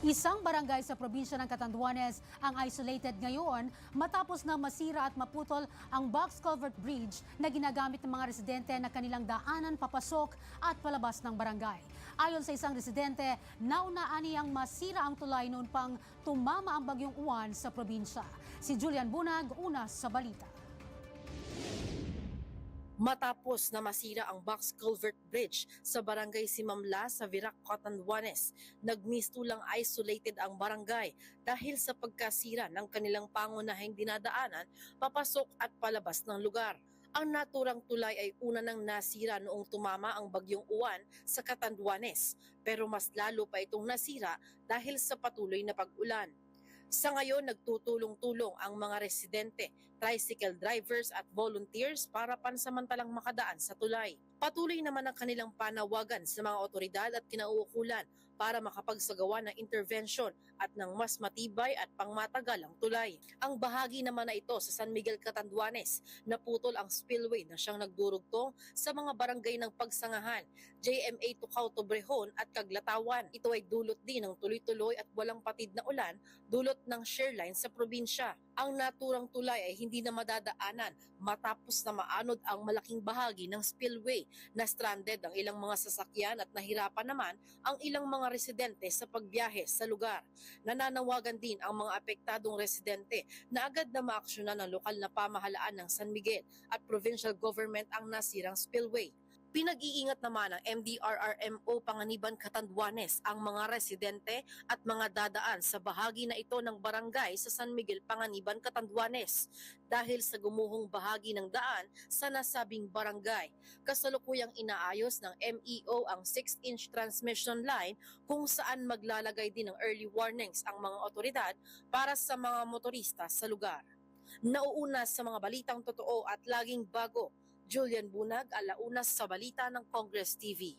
Isang barangay sa probinsya ng Catanduanes ang isolated ngayon matapos na masira at maputol ang box culvert bridge na ginagamit ng mga residente na kanilang daanan papasok at palabas ng barangay. Ayon sa isang residente, naunaan niyang masira ang tulay noon pang tumama ang bagyong Uwan sa probinsya. Si Julian Bunag, una sa balita. Matapos na masira ang box culvert bridge sa barangay Simamla sa Virac, Catanduanes, nagmistulang isolated ang barangay dahil sa pagkasira ng kanilang pangunahing dinadaanan papasok at palabas ng lugar. Ang naturang tulay ay una nang nasira noong tumama ang bagyong Uwan sa Catanduanes, pero mas lalo pa itong nasira dahil sa patuloy na pag-ulan. Sa ngayon, nagtutulong-tulong ang mga residente, tricycle drivers at volunteers para pansamantalang makadaan sa tulay. Patuloy naman ang kanilang panawagan sa mga otoridad at kinauukulan para makapagsagawa ng intervention at ng mas matibay at pangmatagalang tulay. Ang bahagi naman na ito sa San Miguel, Catanduanes, naputol ang spillway na siyang nagdurugtong sa mga barangay ng Pagsangahan, JMA Tucaw, Tobrehon at Kaglatawan. Ito ay dulot din ng tuloy-tuloy at walang patid na ulan, dulot ng share line sa probinsya. Ang naturang tulay ay hindi na madadaanan matapos na maanod ang malaking bahagi ng spillway na stranded ang ilang mga sasakyan at nahirapan naman ang ilang mga residente sa pagbiyahe sa lugar. Nananawagan din ang mga apektadong residente na agad na maaksyonan ng lokal na pamahalaan ng San Miguel at provincial government ang nasirang spillway. Pinag-iingat naman ng MDRRMO Panganiban Catanduanes ang mga residente at mga dadaan sa bahagi na ito ng barangay sa San Miguel, Panganiban, Catanduanes dahil sa gumuhong bahagi ng daan sa nasabing barangay. Kasalukuyang inaayos ng MEO ang 6-inch transmission line kung saan maglalagay din ng early warnings ang mga otoridad para sa mga motorista sa lugar. Nauuna sa mga balitang totoo at laging bago, Julian Bunag, alauna sa balita ng Congress TV.